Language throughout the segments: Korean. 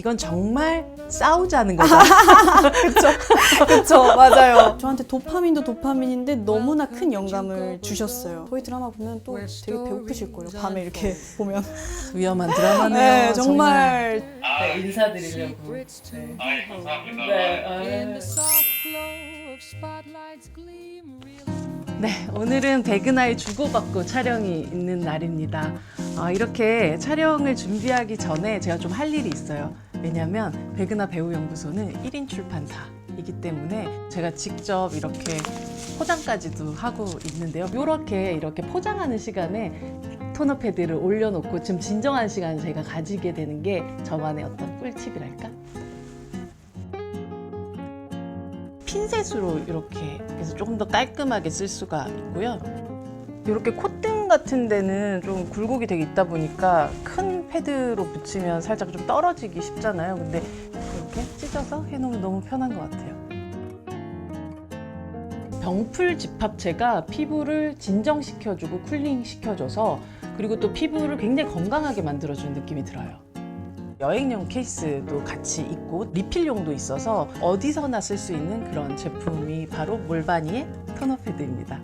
이건 정말 싸우자는 거죠. 그쵸, 맞아요. 저한테 도파민도 도파민인데 너무나 큰 영감을 주셨어요. 저희 드라마 보면 또 되게 배고프실 거예요. 밤에 이렇게 보면. 위험한 드라마네요. 네, 정말. 네, 인사드리려고. 네. 아, 감사합니다. 네, 오늘은 백은하의 주고받고 촬영이 있는 날입니다. 이렇게 촬영을 준비하기 전에 제가 좀 할 일이 있어요. 왜냐하면 백은하 배우연구소는 1인 출판사이기 때문에 제가 직접 이렇게 포장까지도 하고 있는데요. 이렇게 포장하는 시간에 토너 패드를 올려놓고 좀 진정한 시간을 제가 가지게 되는 게 저만의 어떤 꿀팁이랄까? 핀셋으로 이렇게 해서 조금 더 깔끔하게 쓸 수가 있고요. 이렇게 콧등 같은 데는 좀 굴곡이 되게 있다 보니까 큰 패드로 붙이면 살짝 좀 떨어지기 쉽잖아요. 근데 이렇게 찢어서 해놓으면 너무 편한 것 같아요. 병풀 집합체가 피부를 진정시켜주고 쿨링시켜줘서 그리고 또 피부를 굉장히 건강하게 만들어주는 느낌이 들어요. 여행용 케이스도 같이 있고 리필용도 있어서 어디서나 쓸 수 있는 그런 제품이 바로 몰바니의 토너 패드입니다.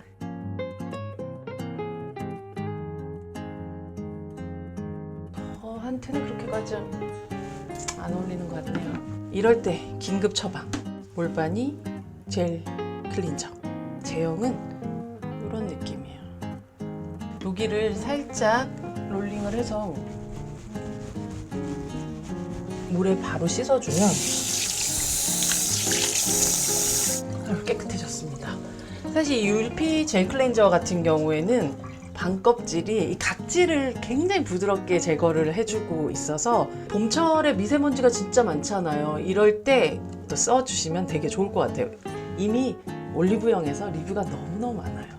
저한테는 그렇게까지 안 어울리는 것 같네요. 이럴 때 긴급 처방 몰바니 젤 클린저. 제형은 이런 느낌이에요. 여기를 살짝 롤링을 해서 물에 바로 씻어주면 깨끗해졌습니다. 사실 이 ULP 젤 클렌저 같은 경우에는 반껍질이 이 각질을 굉장히 부드럽게 제거를 해주고 있어서 봄철에 미세먼지가 진짜 많잖아요. 이럴 때 또 써주시면 되게 좋을 것 같아요. 이미 올리브영에서 리뷰가 너무너무 많아요.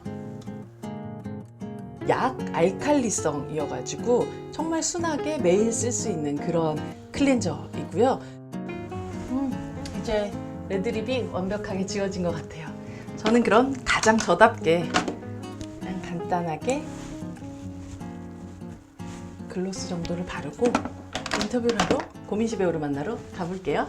약 알칼리성이어가지고 정말 순하게 매일 쓸 수 있는 그런 클렌저이고요. 이제 레드립이 완벽하게 지워진 것 같아요. 저는 그럼 가장 저답게 그냥 간단하게 글로스 정도를 바르고 인터뷰를 하러 고민시 배우를 만나러 가볼게요.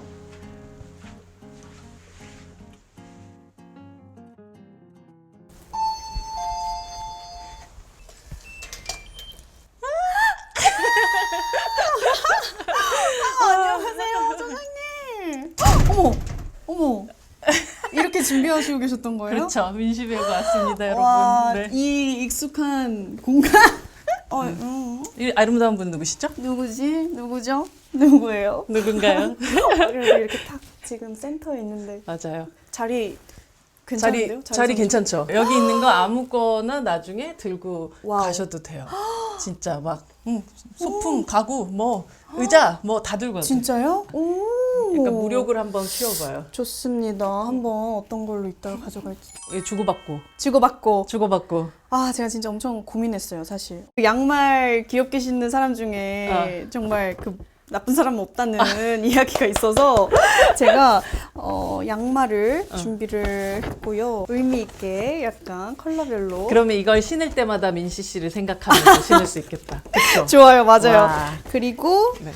안녕하세요, 소장님. 어머. 이렇게 준비하시고 계셨던 거예요? 그렇죠. 민시 배우가 왔습니다, 여러분. 와, 네. 이 익숙한 공간. 이 아름다운 분 누구시죠? 누구죠? 누구예요? 누군가요? 이렇게 딱 지금 센터에 있는데 맞아요. 자리 괜찮은데요? 자리 괜찮죠? 여기 있는 거 아무거나 나중에 들고 와우. 가셔도 돼요. 진짜 막 소품, 가구, 뭐 의자 뭐 다 들고 가세요. 진짜요? 오. 약간 무력을 한번 키워봐요. 좋습니다. 한번 어떤 걸로 이따가 가져갈지. 예, 주고받고. 주고받고. 아, 제가 진짜 엄청 고민했어요, 사실. 양말 귀엽게 신는 사람 중에 정말 그 나쁜 사람은 없다는 이야기가 있어서 제가 양말을 준비를 했고요. 의미 있게 약간 컬러별로. 그러면 이걸 신을 때마다 민시 씨를 생각하면서 신을 수 있겠다. 그렇죠? 좋아요, 맞아요. 와. 그리고 네.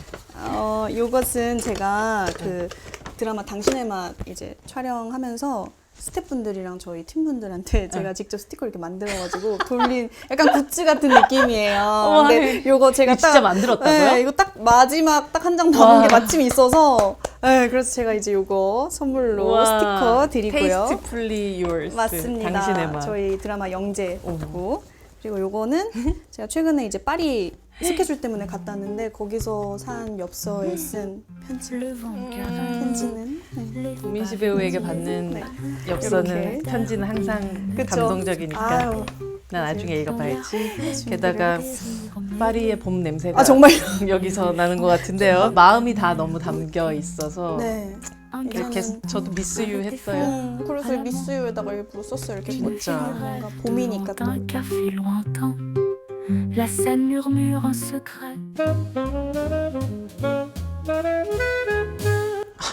요것은 제가 그 드라마 당신의 맛 이제 촬영하면서 스태프분들이랑 저희 팀분들한테 제가 직접 스티커 이렇게 만들어가지고 돌린 약간 굿즈 같은 느낌이에요. 근데 요거 제가 진짜 만들었다고요? 네, 이거 딱 마지막 딱 한 장 남은 게 마침 있어서 네, 그래서 제가 이제 요거 선물로 우와. 스티커 드리고요. Tastefully yours. 맞습니다. 당신의 맛. 저희 드라마 영재고 그리고 요거는 제가 최근에 이제 파리 스케줄 때문에 갔다 왔는데 거기서 산 엽서에 쓴 편지는 네. 민시 배우에게 받는 네. 엽서는 이렇게. 편지는 항상 그쵸? 감동적이니까 아유, 난 나중에 읽어봐야지. 게다가 파리의 봄 냄새가 아 정말요? 여기서 나는 것 같은데요. 마음이 다 너무 담겨 있어서 네. 이렇게 저도 미스유 했어요. 그래서 미스유에다가 일부러 썼어요. 이렇게 진짜. 뭔가 봄이니까 또. Dans un café lointain, la scène murmure en secret.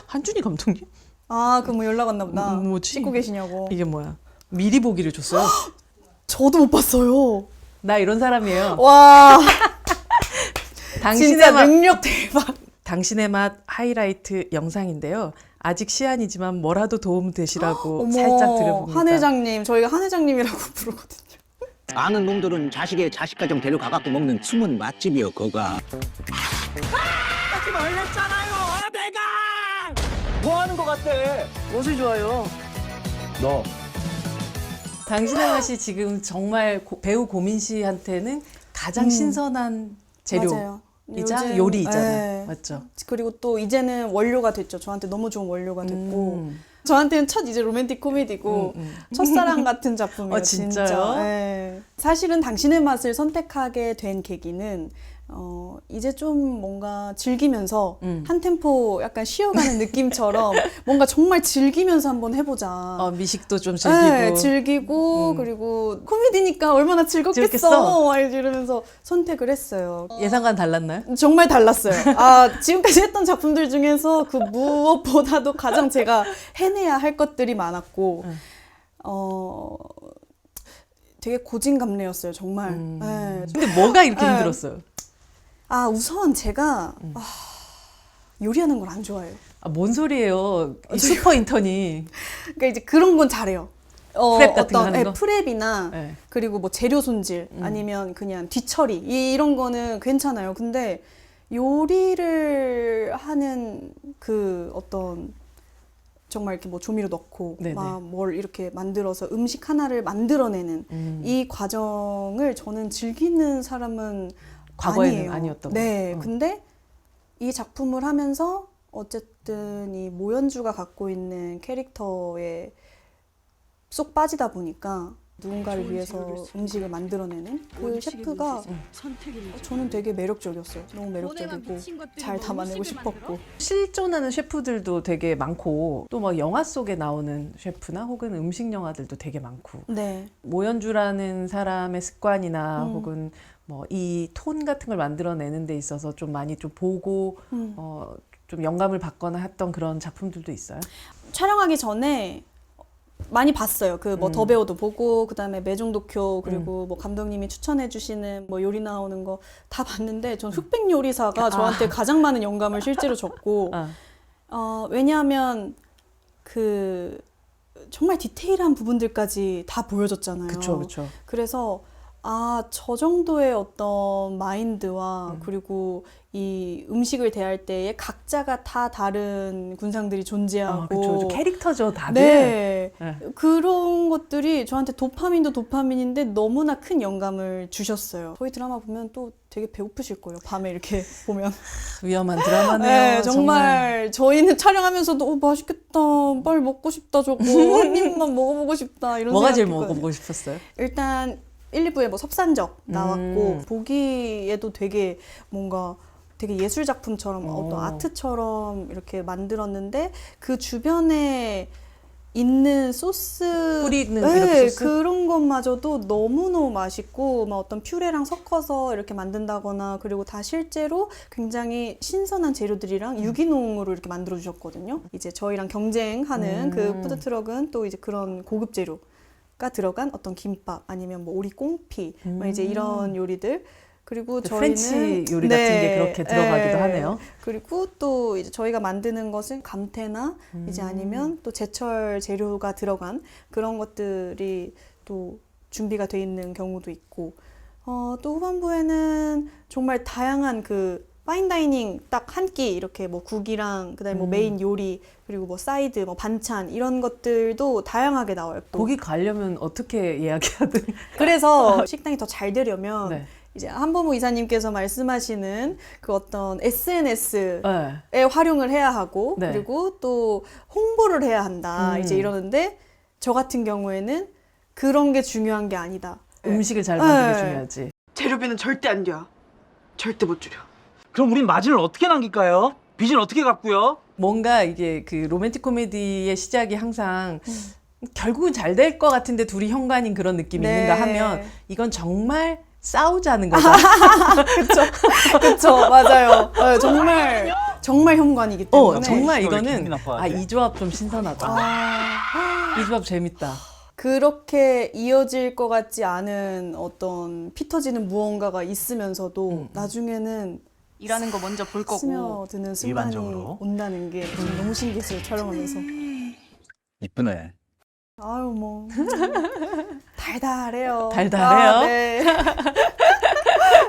한준희 감독님? 아, 그럼 뭐 연락 왔나 보다. 뭐지? 찍고 계시냐고. 이게 뭐야? 미리 보기를 줬어요. 저도 못 봤어요. 나 이런 사람이에요. 와, 당신의 진짜 맛, 능력 대박. 당신의 맛 하이라이트 영상인데요. 아직 시안이지만 뭐라도 도움 되시라고 어머, 살짝 드려봅니다. 한 회장님, 저희가 한 회장님이라고 부르거든요. 아는 놈들은 자식의 자식가정 데려가갖고 먹는 숨은 맛집이요, 거가. 하지 말랬잖아요, 내가! 뭐 하는 거 같대? 무엇을 좋아요? 너. 당신의 맛이 지금 정말 배우 고민 씨한테는 가장 신선한 재료이자 맞아요. 요즘, 요리이잖아요. 네. 맞죠? 그리고 또 이제는 원료가 됐죠. 저한테 너무 좋은 원료가 됐고 저한테는 첫 이제 로맨틱 코미디고 첫사랑 같은 작품이에요. 진짜요? 진짜. 네. 사실은 당신의 맛을 선택하게 된 계기는 이제 좀 뭔가 즐기면서 한 템포 약간 쉬어가는 느낌처럼 뭔가 정말 즐기면서 한번 해보자. 미식도 좀 즐기고. 네, 즐기고 그리고 코미디니까 얼마나 즐겁겠어. 즐겁겠어. 막 이러면서 선택을 했어요. 예상과는 달랐나요? 정말 달랐어요. 아, 지금까지 했던 작품들 중에서 그 무엇보다도 가장 제가 해내야 할 것들이 많았고, 되게 고진감래였어요, 정말. 네. 근데 뭐가 이렇게 힘들었어요? 아, 우선 제가 요리하는 걸 안 좋아해요. 뭔 소리예요? 이 슈퍼 인턴이. 그러니까 이제 그런 건 잘해요. 프랩 같은 거 하는 거? 프랩이나 네. 그리고 뭐 재료 손질 아니면 그냥 뒤처리 이런 거는 괜찮아요. 근데 요리를 하는 그 어떤 정말 이렇게 뭐 조미료 넣고 네네. 막 뭘 이렇게 만들어서 음식 하나를 만들어내는 이 과정을 저는 즐기는 사람은 과거에는 아니에요. 아니었다고. 네, 근데 이 작품을 하면서 어쨌든 이 모연주가 갖고 있는 캐릭터에 쏙 빠지다 보니까 누군가를 위해서 음식을 만들어내는 그 셰프가 저는 되게 매력적이었어요. 너무 매력적이고 잘 담아내고 싶었고. 실존하는 셰프들도 되게 많고 또 막 영화 속에 나오는 셰프나 혹은 음식 영화들도 되게 많고 네. 모연주라는 사람의 습관이나 혹은 뭐 이 톤 같은 걸 만들어내는 데 있어서 좀 많이 좀 보고 좀 영감을 받거나 했던 그런 작품들도 있어요? 촬영하기 전에 많이 봤어요. 그 뭐 더 배우도 보고 그다음에 매종도쿄 그리고 뭐 감독님이 추천해 주시는 뭐 요리 나오는 거 다 봤는데 전 흑백 요리사가 저한테 가장 많은 영감을 실제로 줬고 왜냐하면 그 정말 디테일한 부분들까지 다 보여줬잖아요. 그렇죠. 그래서 저 정도의 어떤 마인드와 그리고 이 음식을 대할 때에 각자가 다 다른 군상들이 존재하고 그렇죠. 캐릭터죠, 다들. 네. 네. 그런 것들이 저한테 도파민도 도파민인데 너무나 큰 영감을 주셨어요. 저희 드라마 보면 또 되게 배고프실 거예요. 밤에 이렇게 보면. 위험한 드라마네요. 네, 정말 저희는 촬영하면서도 맛있겠다. 빨리 먹고 싶다. 저거 한 입만 먹어보고 싶다. 이런 뭐가 제일 생각했거든요. 먹어보고 싶었어요? 일단 1, 2부에 뭐 섭산적 나왔고 보기에도 되게 뭔가 되게 예술 작품처럼 어떤 아트처럼 이렇게 만들었는데 그 주변에 있는 소스 뿌리는 네, 이렇게 소스? 그런 것마저도 너무너무 맛있고 막 어떤 퓨레랑 섞어서 이렇게 만든다거나 그리고 다 실제로 굉장히 신선한 재료들이랑 유기농으로 이렇게 만들어 주셨거든요. 이제 저희랑 경쟁하는 그 푸드트럭은 또 이제 그런 고급 재료가 들어간 어떤 김밥 아니면 뭐 오리 꽁피 막 이제 이런 요리들 그리고 저희는 프렌치 요리 같은 게 그렇게 들어가기도 하네요. 그리고 또 이제 저희가 만드는 것은 감태나 이제 아니면 또 제철 재료가 들어간 그런 것들이 또 준비가 돼 있는 경우도 있고 또 후반부에는 정말 다양한 그 파인다이닝 딱 한 끼 이렇게 뭐 국이랑 그다음에 뭐 메인 요리 그리고 뭐 사이드 뭐 반찬 이런 것들도 다양하게 나와요. 또. 거기 가려면 어떻게 예약해야 돼? 그래서 식당이 더 잘 되려면 네. 이제 한보무 이사님께서 말씀하시는 그 어떤 SNS에 네. 활용을 해야 하고 네. 그리고 또 홍보를 해야 한다 이제 이러는데 저 같은 경우에는 그런 게 중요한 게 아니다. 음식을 잘 만드는 게 네. 중요하지. 재료비는 절대 안 돼. 절대 못 줄여. 그럼 우린 마진을 어떻게 남길까요? 빚은 어떻게 갚고요? 뭔가 이게 그 로맨틱 코미디의 시작이 항상 결국은 잘 될 것 같은데 둘이 현관인 그런 느낌이 네. 있는가 하면 이건 정말 싸우자는 거다. 그쵸 맞아요. 네, 정말 현관이기 때문에 정말 기분이 이거는 나빠가지고. 이 조합 좀 신선하다. 이 조합 재밌다. 그렇게 이어질 것 같지 않은 어떤 피 터지는 무언가가 있으면서도 나중에는 일하는 거 먼저 볼 거고 스며드는 순간이 일반적으로. 온다는 게 너무 신기했어요. 촬영하면서. 이쁘네. 아유 뭐 달달해요. 달달해요? 아, 네.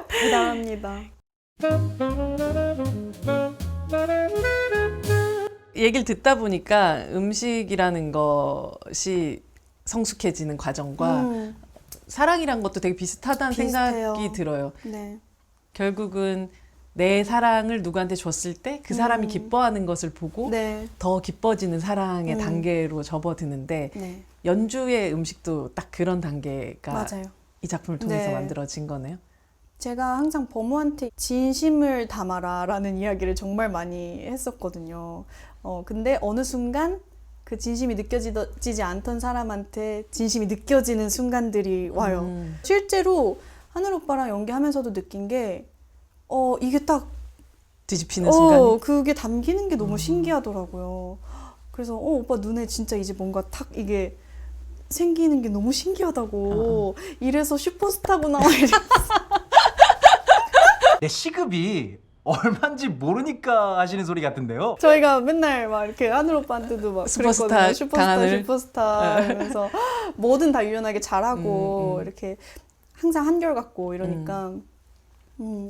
달달합니다. 얘기를 듣다 보니까 음식이라는 것이 성숙해지는 과정과 사랑이란 것도 되게 비슷하다는 비슷해요. 생각이 들어요. 네. 결국은 내 사랑을 누구한테 줬을 때 그 사람이 기뻐하는 것을 보고 네. 더 기뻐지는 사랑의 단계로 접어드는데 네. 연주의 음식도 딱 그런 단계가 맞아요. 이 작품을 통해서 네. 만들어진 거네요. 제가 항상 범우한테 진심을 담아라 라는 이야기를 정말 많이 했었거든요. 근데 어느 순간 그 진심이 느껴지지 않던 사람한테 진심이 느껴지는 순간들이 와요. 실제로 하늘 오빠랑 연기하면서도 느낀 게 이게 딱 뒤집히는 순간. 그게 담기는 게 너무 신기하더라고요. 그래서 오빠 눈에 진짜 이제 뭔가 탁 이게 생기는 게 너무 신기하다고. 이래서 슈퍼스타구나. 내 시급이 얼마인지 모르니까 하시는 소리 같은데요. 저희가 맨날 막 이렇게 하늘 오빠한테도 막 슈퍼스타, 그랬거든요. 슈퍼스타, 강하늘. 슈퍼스타 이러면서 뭐든 다 유연하게 잘하고 이렇게 항상 한결같고 이러니까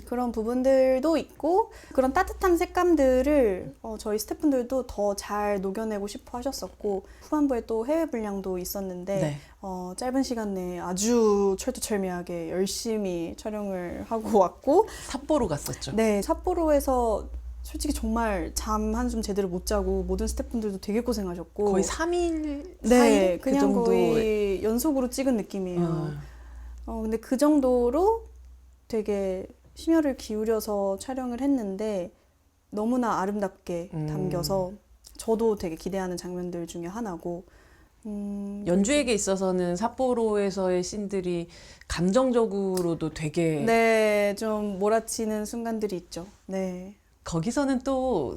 그런 부분들도 있고 그런 따뜻한 색감들을 저희 스태프분들도 더 잘 녹여내고 싶어 하셨었고 후반부에 또 해외 분량도 있었는데 네. 짧은 시간 내에 아주 철두철미하게 열심히 촬영을 하고 왔고 삿포로 갔었죠. 네, 삿포로에서 솔직히 정말 잠 한숨 제대로 못 자고 모든 스태프분들도 되게 고생하셨고 거의 3일, 네, 4일? 그냥 그 정도. 거의 연속으로 찍은 느낌이에요. 근데 그 정도로 되게 심혈을 기울여서 촬영을 했는데 너무나 아름답게 담겨서 저도 되게 기대하는 장면들 중에 하나고 연주에게 있어서는 삿포로에서의 씬들이 감정적으로도 되게 네, 좀 몰아치는 순간들이 있죠. 네. 거기서는 또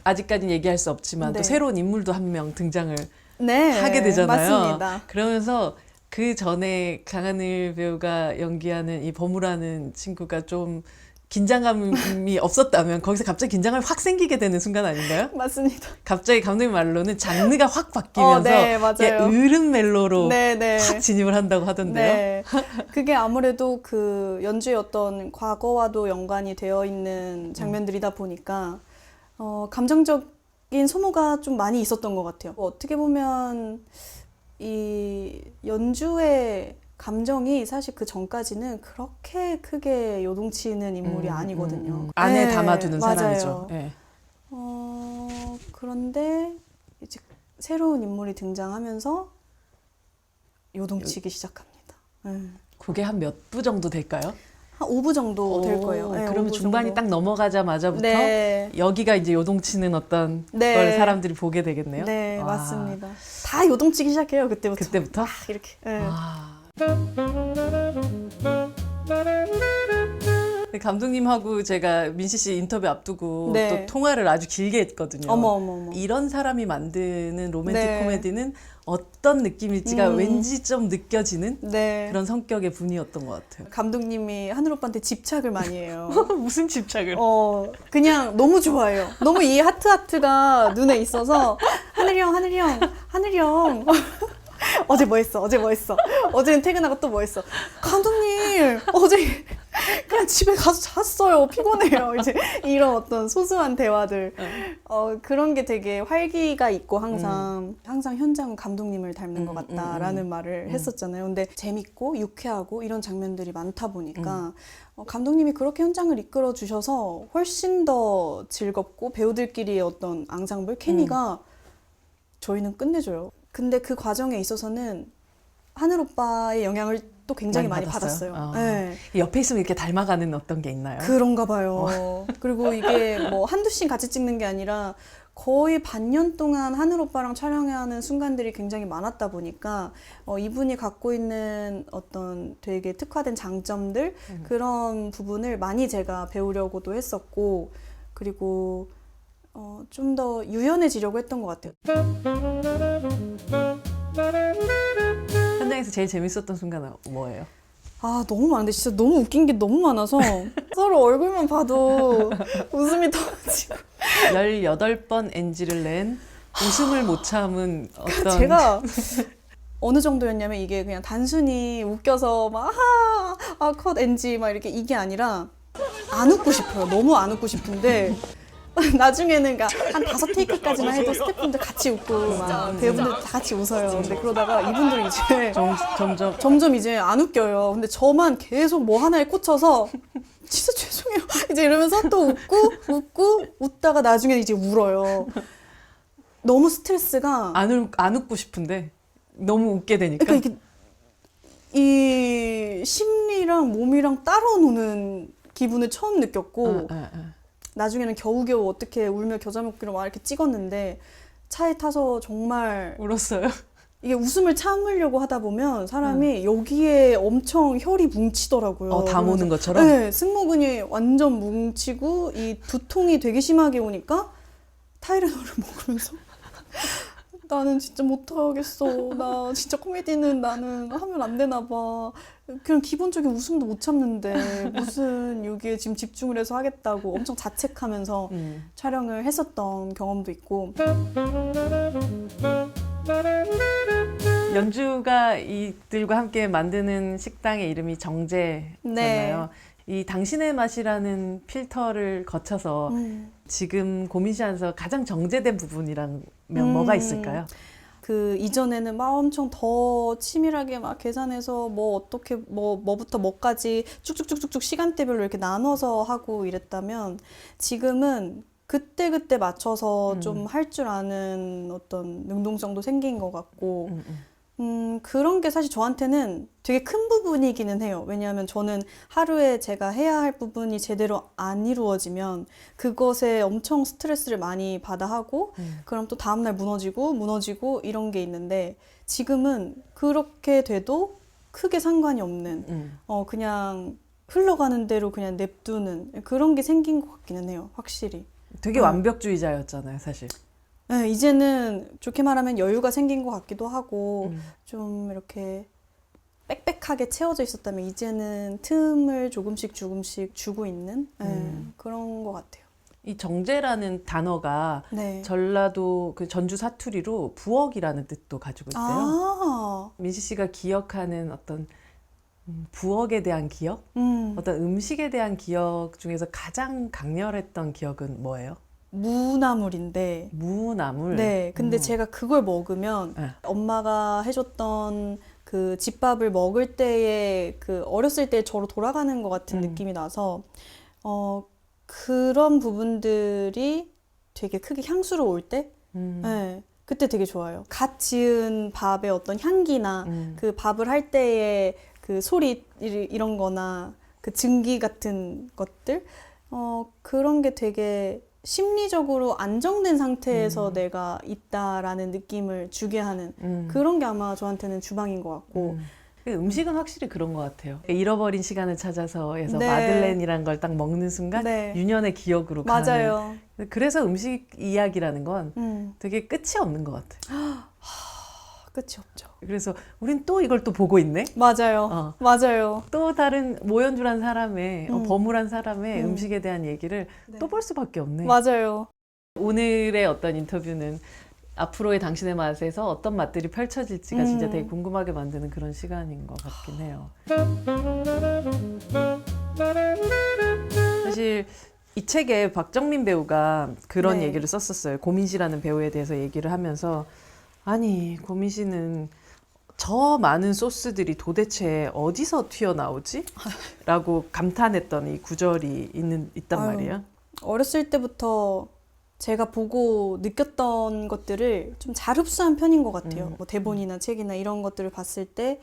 아직까지는 얘기할 수 없지만 네. 또 새로운 인물도 한 명 등장을 네, 하게 되잖아요. 맞습니다. 그러면서 그 전에 강하늘 배우가 연기하는 이 범우라는 친구가 좀 긴장감이 없었다면 거기서 갑자기 긴장감이 확 생기게 되는 순간 아닌가요? 맞습니다. 갑자기 감독님 말로는 장르가 확 바뀌면서 네, 맞아요. 으른 멜로로 네, 네. 확 진입을 한다고 하던데요. 네. 그게 아무래도 그 연주의 어떤 과거와도 연관이 되어 있는 장면들이다 보니까 감정적인 소모가 좀 많이 있었던 것 같아요. 어떻게 보면 이 연주의 감정이 사실 그 전까지는 그렇게 크게 요동치는 인물이 아니거든요. 안에 네, 담아두는 맞아요. 사람이죠. 네. 그런데 이제 새로운 인물이 등장하면서 요동치기 시작합니다. 네. 그게 한 몇 부 정도 될까요? 한 5부 정도 될 거예요. 네, 그러면 5부 중반이 정도. 딱 넘어가자마자부터 네. 여기가 이제 요동치는 어떤 네. 걸 사람들이 보게 되겠네요. 네, 와. 맞습니다. 다 요동치기 시작해요, 그때부터. 그때부터? 막 이렇게. 네. 근데 감독님하고 제가 민시 씨 인터뷰 앞두고 네. 또 통화를 아주 길게 했거든요. 어머. 이런 사람이 만드는 로맨틱 네. 코미디는 어떤 느낌일지가 왠지 좀 느껴지는 네. 그런 성격의 분이었던 것 같아요. 감독님이 하늘 오빠한테 집착을 많이 해요. 무슨 집착을? 그냥 너무 좋아해요. 너무 이 하트가 눈에 있어서 하늘이 형. 어제 뭐 했어? 어제는 퇴근하고 또 뭐 했어? 감독님, 어제 그냥 집에 가서 잤어요. 피곤해요. 이제 이런 어떤 소소한 대화들. 그런 게 되게 활기가 있고 항상 현장은 감독님을 닮는 것 같다라는 말을 했었잖아요. 근데 재밌고 유쾌하고 이런 장면들이 많다 보니까 감독님이 그렇게 현장을 이끌어 주셔서 훨씬 더 즐겁고 배우들끼리의 어떤 앙상블, 케미가 저희는 끝내줘요. 근데 그 과정에 있어서는 하늘 오빠의 영향을 또 굉장히 많이 받았어요. 네. 옆에 있으면 이렇게 닮아가는 어떤 게 있나요? 그런가 봐요. 그리고 이게 뭐 한두 씬 같이 찍는 게 아니라 거의 반년 동안 하늘 오빠랑 촬영하는 순간들이 굉장히 많았다 보니까 이분이 갖고 있는 어떤 되게 특화된 장점들 그런 부분을 많이 제가 배우려고도 했었고 그리고 좀 더 유연해지려고 했던 것 같아요. 현장에서 제일 재밌었던 순간은 뭐예요? 너무 많은데 진짜 너무 웃긴 게 너무 많아서 서로 얼굴만 봐도 웃음이 터지고. 18번 NG를 낸 웃음을 못 참은 어떤 제가 어느 정도였냐면 이게 그냥 단순히 웃겨서 막 컷 NG 막 이렇게 이게 아니라 안 웃고 싶어요. 너무 안 웃고 싶은데 나중에는 그러니까 한 5테이크까지만 해도 스태프분들 같이 웃고 막 배우분들 다 같이 웃어요. 근데 그러다가 이분들이 이제 점점 이제 안 웃겨요. 근데 저만 계속 뭐 하나에 꽂혀서 진짜 죄송해요. 이제 이러면서 또 웃고 웃다가 나중에 이제 울어요. 너무 스트레스가 안 웃고 싶은데 너무 웃게 되니까. 그러니까 이게 이 심리랑 몸이랑 따로 노는 기분을 처음 느꼈고 나중에는 겨우겨우 어떻게 울며 겨자 먹기로 막 이렇게 찍었는데 차에 타서 정말 울었어요. 이게 웃음을 참으려고 하다 보면 사람이 여기에 엄청 혈이 뭉치더라고요. 다 모는 것처럼? 네, 승모근이 완전 뭉치고 이 두통이 되게 심하게 오니까 타이레놀을 먹으면서 나는 진짜 못하겠어. 나 진짜 코미디는 나는 하면 안 되나 봐. 그냥 기본적인 웃음도 못 참는데 무슨 여기에 지금 집중을 해서 하겠다고 엄청 자책하면서 촬영을 했었던 경험도 있고. 연주가 이들과 함께 만드는 식당의 이름이 정제잖아요. 네. 이 당신의 맛이라는 필터를 거쳐서 지금 고민 씨 안에서 가장 정제된 부분이라면 뭐가 있을까요? 그 이전에는 막 엄청 더 치밀하게 막 계산해서 뭐 어떻게 뭐부터 뭐까지 쭉쭉쭉쭉쭉 시간대별로 이렇게 나눠서 하고 이랬다면 지금은 그때그때 맞춰서 좀 할 줄 아는 어떤 능동성도 생긴 것 같고 그런 게 사실 저한테는 되게 큰 부분이기는 해요. 왜냐하면 저는 하루에 제가 해야 할 부분이 제대로 안 이루어지면 그것에 엄청 스트레스를 많이 받아 하고 그럼 또 다음날 무너지고 이런 게 있는데 지금은 그렇게 돼도 크게 상관이 없는 그냥 흘러가는 대로 그냥 냅두는 그런 게 생긴 것 같기는 해요. 확실히. 되게 완벽주의자였잖아요, 사실. 네, 이제는 좋게 말하면 여유가 생긴 것 같기도 하고 좀 이렇게 빽빽하게 채워져 있었다면 이제는 틈을 조금씩 주고 있는 그런 것 같아요. 이 정제라는 단어가 네. 전라도 그 전주 사투리로 부엌이라는 뜻도 가지고 있대요. 아, 민시 씨가 기억하는 어떤 부엌에 대한 기억? 어떤 음식에 대한 기억 중에서 가장 강렬했던 기억은 뭐예요? 무나물인데. 무나물? 네, 근데 제가 그걸 먹으면 엄마가 해줬던 그 집밥을 먹을 때의 그 어렸을 때 저로 돌아가는 것 같은 느낌이 나서 그런 부분들이 되게 크게 향수로 올 때, 네, 그때 되게 좋아요. 갓 지은 밥의 어떤 향기나 그 밥을 할 때의 그 소리 이런 거나 그 증기 같은 것들, 그런 게 되게 심리적으로 안정된 상태에서 내가 있다라는 느낌을 주게 하는 그런 게 아마 저한테는 주방인 것 같고. 음식은 확실히 그런 것 같아요. 잃어버린 시간을 찾아서에서 네. 마들렌이란 걸 딱 먹는 순간 네. 유년의 기억으로 맞아요. 가는. 그래서 음식 이야기라는 건 되게 끝이 없는 것 같아요. 끝이 없죠. 그래서 우린 또 이걸 또 보고 있네? 맞아요. 맞아요. 또 다른 모연주란 사람의 버무란 사람의 음식에 대한 얘기를 또 볼 수밖에 없네. 맞아요. 오늘의 어떤 인터뷰는 앞으로의 당신의 맛에서 어떤 맛들이 펼쳐질지가 진짜 되게 궁금하게 만드는 그런 시간인 것 같긴 해요. 사실 이 책에 박정민 배우가 그런 네. 얘기를 썼었어요. 고민 씨라는 배우에 대해서 얘기를 하면서 아니 고민 씨는 저 많은 소스들이 도대체 어디서 튀어나오지? 라고 감탄했던 이 구절이 있단 아유, 말이에요. 어렸을 때부터 제가 보고 느꼈던 것들을 좀 잘 흡수한 편인 것 같아요. 뭐 대본이나 책이나 이런 것들을 봤을 때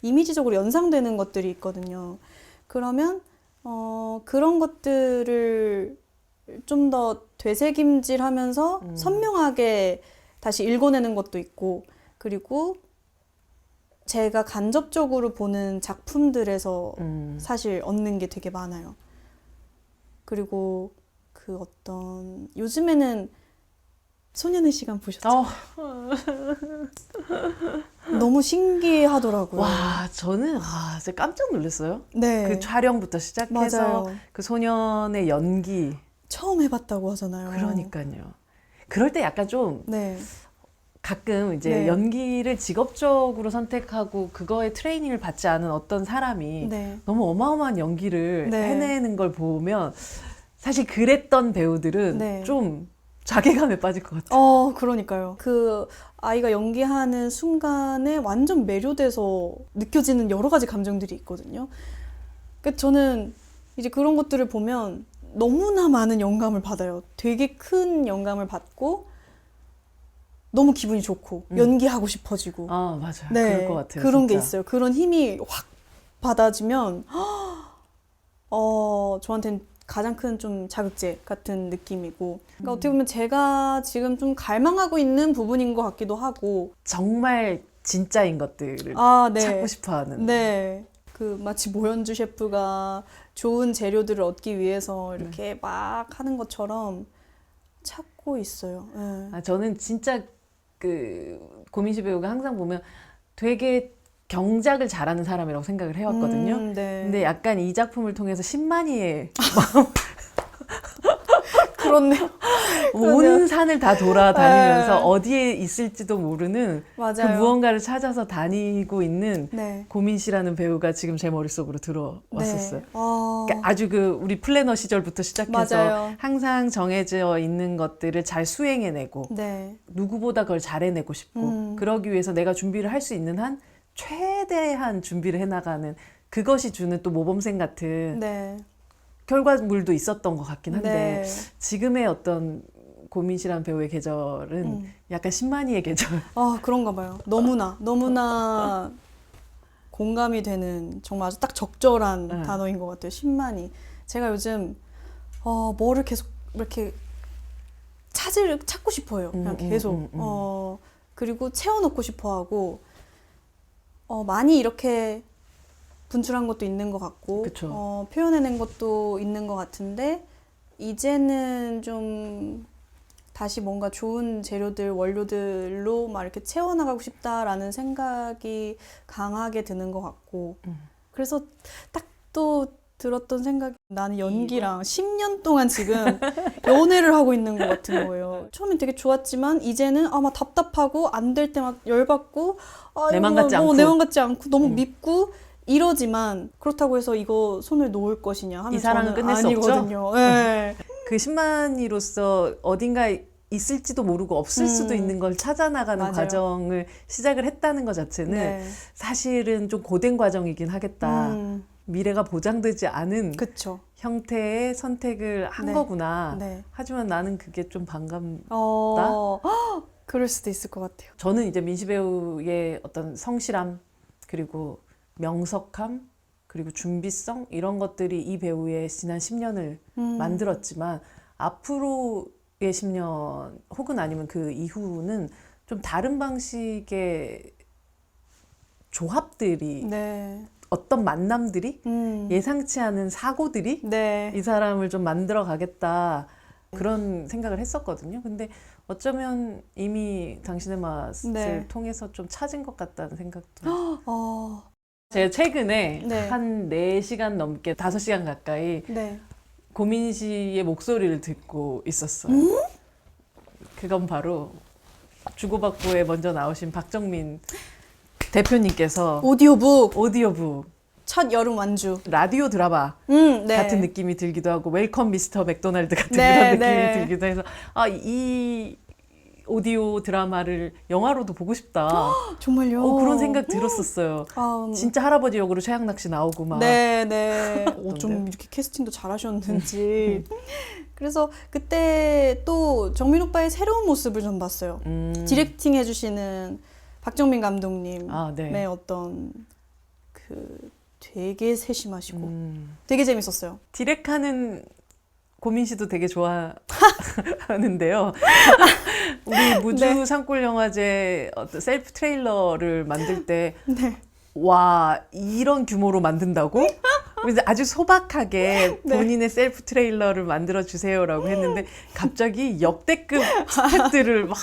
이미지적으로 연상되는 것들이 있거든요. 그러면 그런 것들을 좀 더 되새김질하면서 선명하게 다시 읽어내는 것도 있고, 그리고 제가 간접적으로 보는 작품들에서 사실 얻는 게 되게 많아요. 그리고 그 어떤 요즘에는 소년의 시간 보셨죠? 너무 신기하더라고요. 와, 저는 진짜 깜짝 놀랐어요. 네. 그 촬영부터 시작해서 맞아요. 그 소년의 연기. 처음 해봤다고 하잖아요. 그러니까요. 그럴 때 약간 좀 네. 가끔 이제 네. 연기를 직업적으로 선택하고 그거에 트레이닝을 받지 않은 어떤 사람이 네. 너무 어마어마한 연기를 네. 해내는 걸 보면 사실 그랬던 배우들은 네. 좀 자괴감에 빠질 것 같아요. 그러니까요. 그 아이가 연기하는 순간에 완전 매료돼서 느껴지는 여러 가지 감정들이 있거든요. 그 저는 이제 그런 것들을 보면 너무나 많은 영감을 받아요. 되게 큰 영감을 받고 너무 기분이 좋고 연기하고 싶어지고. 아, 맞아요. 네, 그럴 것 같아요. 그런 게 진짜. 있어요. 그런 힘이 확 받아지면 저한테는 가장 큰 좀 자극제 같은 느낌이고. 그러니까 어떻게 보면 제가 지금 좀 갈망하고 있는 부분인 것 같기도 하고. 정말 진짜인 것들을 네. 찾고 싶어하는. 네. 그 마치 모현주 셰프가 좋은 재료들을 얻기 위해서 이렇게 막 하는 것처럼 찾고 있어요. 네. 저는 진짜 그 고민시 배우가 항상 보면 되게 경작을 잘하는 사람이라고 생각을 해왔거든요. 네. 근데 약간 이 작품을 통해서 10만이의 그렇네요. 온 산을 다 돌아다니면서 네. 어디에 있을지도 모르는 그 맞아요. 무언가를 찾아서 다니고 있는 네. 고민 씨라는 배우가 지금 제 머릿속으로 들어왔었어요. 네. 그러니까 아주 그 우리 플래너 시절부터 시작해서 맞아요. 항상 정해져 있는 것들을 잘 수행해내고 네. 누구보다 그걸 잘해내고 싶고 그러기 위해서 내가 준비를 할 수 있는 한 최대한 준비를 해나가는 그것이 주는 또 모범생 같은 네. 결과물도 있었던 것 같긴 한데 네. 지금의 어떤 고민 씨라는 배우의 계절은 약간 10만이의 계절. 그런가 봐요. 너무나 공감이 되는 정말 아주 딱 적절한 네. 단어인 것 같아요. 10만이. 제가 요즘 뭐를 계속 이렇게 찾고 싶어요. 그냥 계속. 그리고 채워넣고 싶어하고 많이 이렇게 분출한 것도 있는 것 같고 그쵸. 표현해낸 것도 있는 것 같은데 이제는 좀 다시 뭔가 좋은 재료들, 원료들로 막 이렇게 채워나가고 싶다라는 생각이 강하게 드는 것 같고 그래서 딱 또 들었던 생각이 나는 연기랑 10년 동안 지금 연애를 하고 있는 것 같은 거예요. 처음엔 되게 좋았지만 이제는 막 답답하고 안 될 때 막 열받고 내 맘 같지 않고. 내 맘 같지 않고 너무 밉고 이러지만 그렇다고 해서 이거 손을 놓을 것이냐 하면 이 사랑은 저는 끝낼 수 아니거든요. 네. 그 10만이로서 어딘가에 있을지도 모르고 없을 수도 있는 걸 찾아나가는 맞아요. 과정을 시작을 했다는 것 자체는 네. 사실은 좀 고된 과정이긴 하겠다. 미래가 보장되지 않은 그쵸. 형태의 선택을 한 네. 거구나. 네. 하지만 나는 그게 좀 그럴 수도 있을 것 같아요. 저는 이제 민시 배우의 어떤 성실함 그리고 명석함 그리고 준비성 이런 것들이 이 배우의 지난 10년을 만들었지만 앞으로의 10년 혹은 아니면 그 이후는 좀 다른 방식의 조합들이 네. 어떤 만남들이 음. 예상치 않은 사고들이 네. 이 사람을 좀 만들어 가겠다 그런 생각을 했었거든요. 근데 어쩌면 이미 당신의 맛을 네. 통해서 좀 찾은 것 같다는 생각도. 제가 최근에 네. 한 4시간 넘게 5시간 가까이 네. 고민 씨의 목소리를 듣고 있었어요. 그건 바로 주고받고에 먼저 나오신 박정민 대표님께서 오디오북 오디오북 첫 여름 완주. 라디오 드라마 네. 같은 느낌이 들기도 하고 웰컴 미스터 맥도날드 같은 네, 그런 느낌이 네. 들기도 해서 이 오디오 드라마를 영화로도 보고 싶다. 정말요? 그런 생각 들었었어요. 진짜 할아버지 역으로 최양락 씨 나오고 막. 네. 좀 어떤데요? 이렇게 캐스팅도 잘하셨는지. 그래서 그때 또 정민 오빠의 새로운 모습을 전 봤어요. 디렉팅 해주시는 박정민 감독님. 네. 네, 어떤 그 되게 세심하시고 되게 재밌었어요. 디렉하는 고민 씨도 되게 좋아하는데요. 우리 무주 네. 산골 영화제 어떤 셀프 트레일러를 만들 때 네. 와, 이런 규모로 만든다고? 그래서 아주 소박하게 네. 본인의 셀프 트레일러를 만들어 주세요라고 했는데 갑자기 역대급 스태프들을 막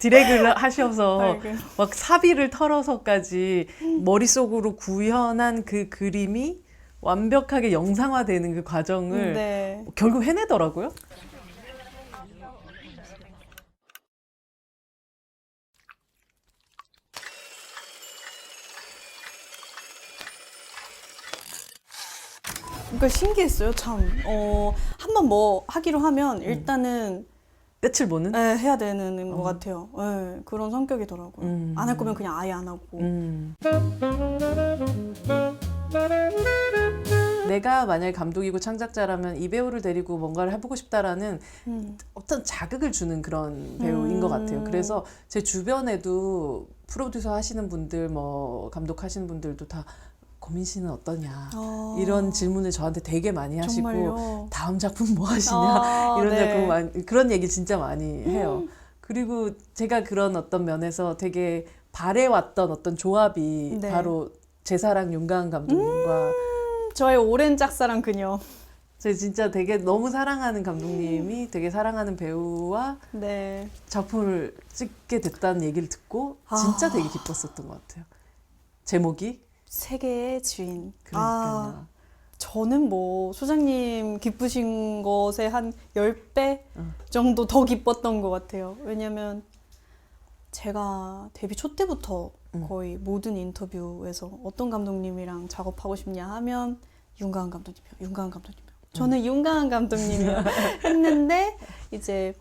디렉을 하셔서 아이고. 막 사비를 털어서까지 머릿속으로 구현한 그 그림이 완벽하게 영상화되는 그 과정을 네. 결국 해내더라고요. 그러니까 신기했어요, 참. 한번 뭐 하기로 하면 일단은 끝을 보는? 해야 되는 것 같아요. 그런 성격이더라고요. 안 할 거면 그냥 아예 안 하고. 내가 만약에 감독이고 창작자라면 이 배우를 데리고 뭔가를 해보고 싶다라는 어떤 자극을 주는 그런 배우인 것 같아요. 그래서 제 주변에도 프로듀서 하시는 분들, 뭐 감독하시는 분들도 다 고민 씨는 어떠냐 이런 질문을 저한테 되게 많이 하시고 정말요? 다음 작품 뭐 하시냐 이런 네. 작품 많이, 그런 얘기 진짜 많이 해요. 그리고 제가 그런 어떤 면에서 되게 바래왔던 어떤 조합이 네. 바로 제 사랑 윤가은 감독님과 저의 오랜 짝사랑 그녀. 제가 진짜 되게 너무 사랑하는 감독님이 되게 사랑하는 배우와 네. 작품을 찍게 됐다는 얘기를 듣고 진짜 되게 기뻤었던 것 같아요. 제목이? 세계의 주인. 그러니까요. 저는 뭐 소장님 기쁘신 것에 한 10배 정도 더 기뻤던 것 같아요. 왜냐면 제가 데뷔 초 때부터 거의 모든 인터뷰에서 어떤 감독님이랑 작업하고 싶냐 하면 윤가은 감독님이요. 윤가은 감독님이요. 저는 윤가은 감독님이요. 했는데 이제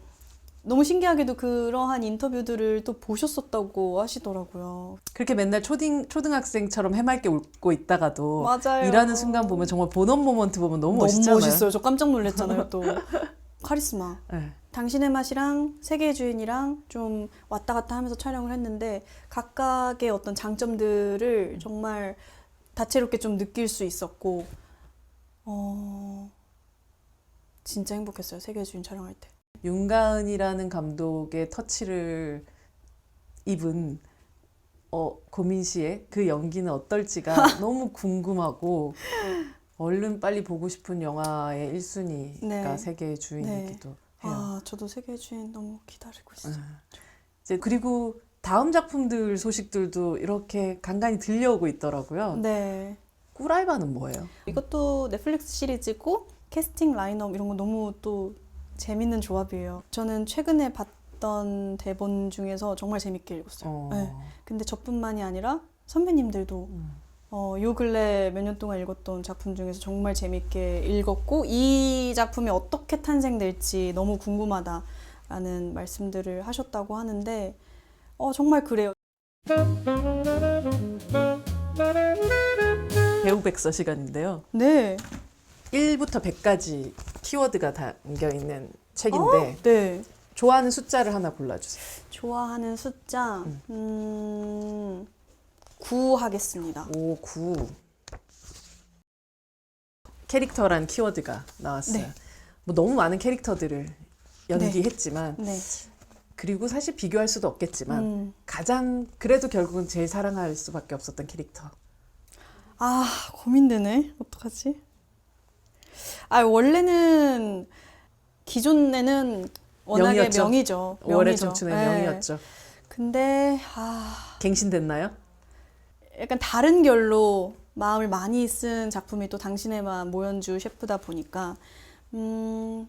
너무 신기하게도 그러한 인터뷰들을 또 보셨었다고 하시더라고요. 그렇게 맨날 초등학생처럼 해맑게 웃고 있다가도 맞아요. 일하는 순간 보면 정말 본업 모먼트 보면 너무 멋있잖아요. 멋있어요. 저 깜짝 놀랐잖아요. 또 카리스마. 네. 당신의 맛이랑 세계의 주인이랑 좀 왔다 갔다 하면서 촬영을 했는데 각각의 어떤 장점들을 정말 다채롭게 좀 느낄 수 있었고 진짜 행복했어요. 세계의 주인 촬영할 때. 윤가은이라는 감독의 터치를 입은 고민 씨의 그 연기는 어떨지가 너무 궁금하고 얼른 빨리 보고 싶은 영화의 1순위가 네. 세계의 주인이기도 해요. 저도 세계의 주인 너무 기다리고 있어요. 이제 그리고 다음 작품들 소식들도 이렇게 간간히 들려오고 있더라고요. 네. 꿀알바는 뭐예요? 이것도 넷플릭스 시리즈고 캐스팅 라인업 이런 거 너무 또 재밌는 조합이에요. 저는 최근에 봤던 대본 중에서 정말 재밌게 읽었어요. 네. 근데 저뿐만이 아니라 선배님들도 요 근래 몇 년 동안 읽었던 작품 중에서 정말 재밌게 읽었고 이 작품이 어떻게 탄생될지 너무 궁금하다라는 말씀들을 하셨다고 하는데 정말 그래요. 배우 백서 시간인데요. 네. 1부터 100까지 키워드가 담겨있는 책인데 네. 좋아하는 숫자를 하나 골라주세요. 좋아하는 숫자 9 하겠습니다. 5, 9. 캐릭터란 키워드가 나왔어요. 네. 뭐 너무 많은 캐릭터들을 연기했지만 네. 그리고 사실 비교할 수도 없겠지만 가장 그래도 결국은 제일 사랑할 수밖에 없었던 캐릭터. 고민되네. 어떡하지? 원래는 기존에는 워낙에 명이었죠. 명이죠. 올해 청춘의 네. 명이었죠. 근데 갱신됐나요? 약간 다른 결로 마음을 많이 쓴 작품이 또 당신의 마음 모현주 셰프다 보니까 근데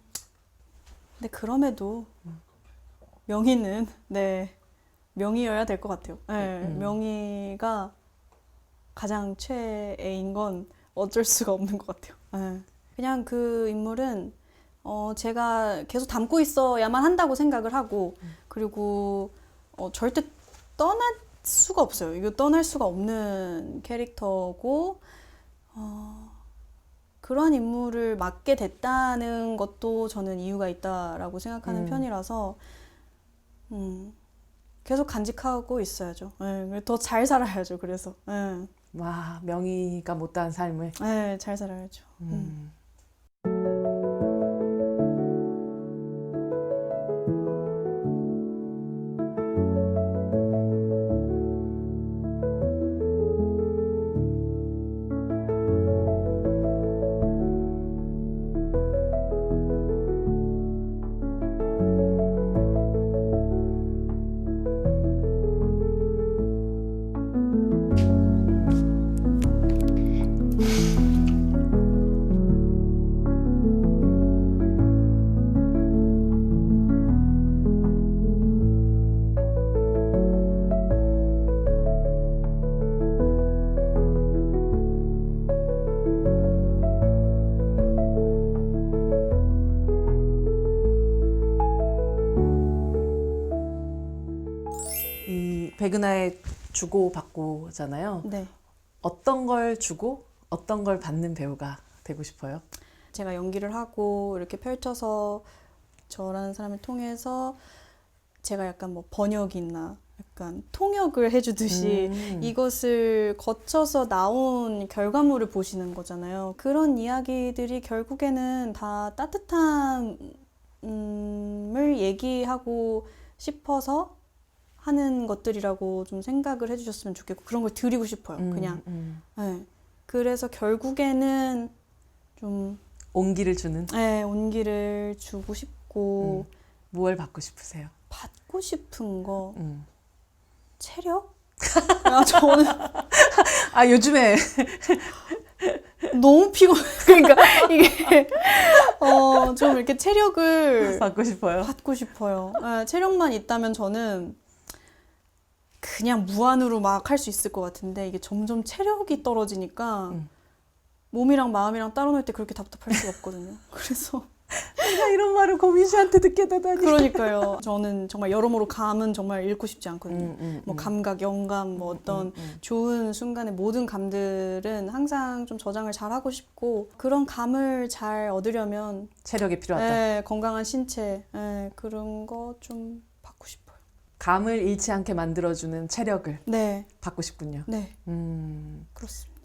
그럼에도 명희는 명희여야 될 것 같아요. 명희가 가장 최애인 건 어쩔 수가 없는 것 같아요. 그냥 그 인물은 제가 계속 담고 있어야만 한다고 생각을 하고 그리고 절대 떠날 수가 없어요. 이거 떠날 수가 없는 캐릭터고 그러한 인물을 맡게 됐다는 것도 저는 이유가 있다라고 생각하는 편이라서 계속 간직하고 있어야죠. 더 잘 살아야죠. 그래서 와, 명희가 못다한 삶을. 잘 살아야죠. 백은하의 주고 받고잖아요. 네. 어떤 걸 주고 어떤 걸 받는 배우가 되고 싶어요? 제가 연기를 하고 이렇게 펼쳐서 저라는 사람을 통해서 제가 약간 뭐 번역이나 약간 통역을 해주듯이 이것을 거쳐서 나온 결과물을 보시는 거잖아요. 그런 이야기들이 결국에는 다 따뜻함을 얘기하고 싶어서 하는 것들이라고 좀 생각을 해주셨으면 좋겠고 그런 걸 드리고 싶어요. 그냥. 네. 그래서 결국에는 좀 온기를 주는 네, 온기를 주고 싶고 무엇을 받고 싶으세요? 받고 싶은 거 체력? 저는 요즘에 너무 그러니까 이게 좀 이렇게 체력을 받고 싶어요. 받고 싶어요. 네, 체력만 있다면 저는 그냥 무한으로 막 할 수 있을 것 같은데 이게 점점 체력이 떨어지니까 몸이랑 마음이랑 따로 놀 때 그렇게 답답할 수가 없거든요. 그래서 내가 이런 말을 고민 씨한테 듣게 되다니. 그러니까요. 저는 정말 여러모로 감은 정말 잃고 싶지 않거든요. 뭐 감각, 영감, 뭐 어떤 좋은 순간의 모든 감들은 항상 좀 저장을 잘 하고 싶고 그런 감을 잘 얻으려면 체력이 필요하다. 네, 건강한 신체 그런 거 좀 받고 싶어요. 감을 잃지 않게 만들어주는 체력을 네, 받고 싶군요. 네, 그렇습니다.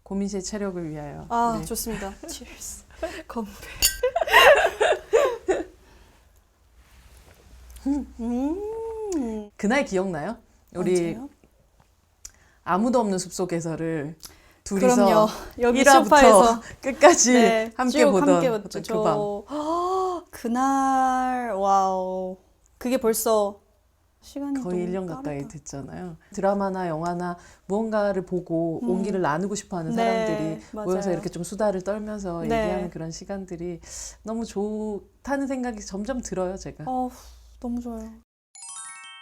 고민 씨의 체력을 위하여. 아, 네. 좋습니다. Cheers. 건배. 그날 기억나요? 우리 언제요? 아무도 없는 숲속에서를 둘이서 그럼요. 여기 1화부터 소파에서 끝까지 네, 함께 쭉 보던 함께 봤죠. 그 밤. 그날 와우. 그게 벌써 시간이 거의 너무 1년 가까이 빠르다. 됐잖아요. 드라마나 영화나 무언가를 보고 온기를 나누고 싶어하는 네, 사람들이 맞아요. 모여서 이렇게 좀 수다를 떨면서 네. 얘기하는 그런 시간들이 너무 좋다는 생각이 점점 들어요, 제가. 너무 좋아요.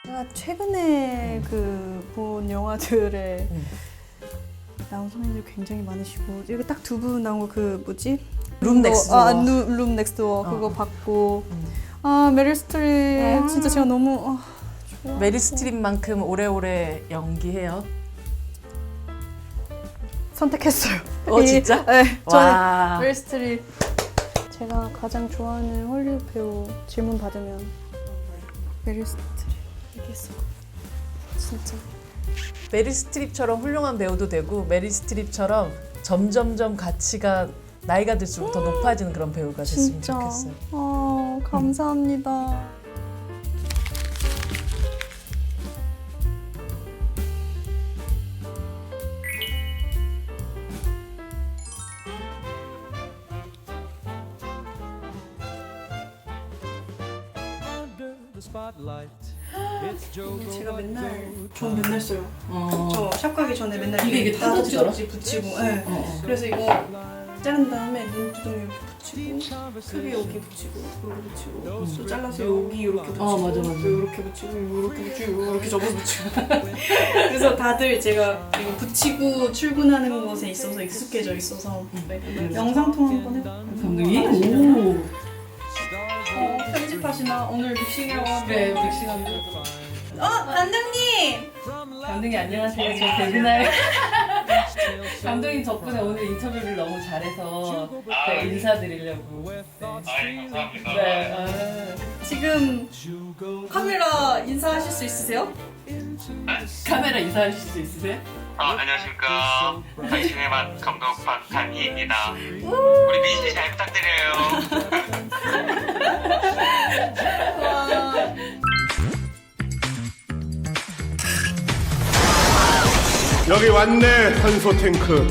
제가 최근에 본 영화들에 나온 선배님들 굉장히 많으시고 여기 딱 두 분 나온 거 뭐지? 룸 넥스트 도어. 룸 넥스트 도어 그거 봤고 메릴 스트립 진짜 제가 너무 좋아. 메리 스트립만큼 오래오래 연기해요. 선택했어요. 진짜? 네, 저는 와. 메릴 스트립. 제가 가장 좋아하는 헐리우드 배우 질문 받으면 메릴 스트립 얘기했을 것 같아요. 진짜. 메리 스트립처럼 훌륭한 배우도 되고 메리 스트립처럼 점점점 가치가 나이가 들수록 더 높아지는 그런 배우가 됐으면 진짜. 좋겠어요. 감사합니다. 제가 맨날 전 맨날 써요. 저 샵 가기 전에 맨날 이게 타더지더라? 붙이고. 네. 그래서 이거 자른 다음에 눈두덩이 이렇게 붙이고 크게 여기 붙이고 여기 붙이고 또 잘라서 여기 이렇게 붙이고 맞아. 이렇게 붙이고 이렇게 붙이고 이렇게 접어서 붙이고 그래서 다들 제가 이거 붙이고 출근하는 것에 있어서 익숙해져 있어서 영상 통화 한번 해볼까요? 감독님? 오. 편집하시나? 오늘 믹싱이라고 하는데 네, 믹싱합니다. 감독님! 감독님 안녕하세요. 저 백은하의 감독님 덕분에 오늘 인터뷰를 너무 잘해서 제가 인사드리려고. 감사합니다. 네. 지금 카메라 인사하실 수 있으세요? 카메라 인사하실 수 있으세요? 안녕하십니까. 당신의 맛 감독 박한희입니다. 우리 민씨 잘 부탁드려요. 여기 왔네, 탄소 탱크.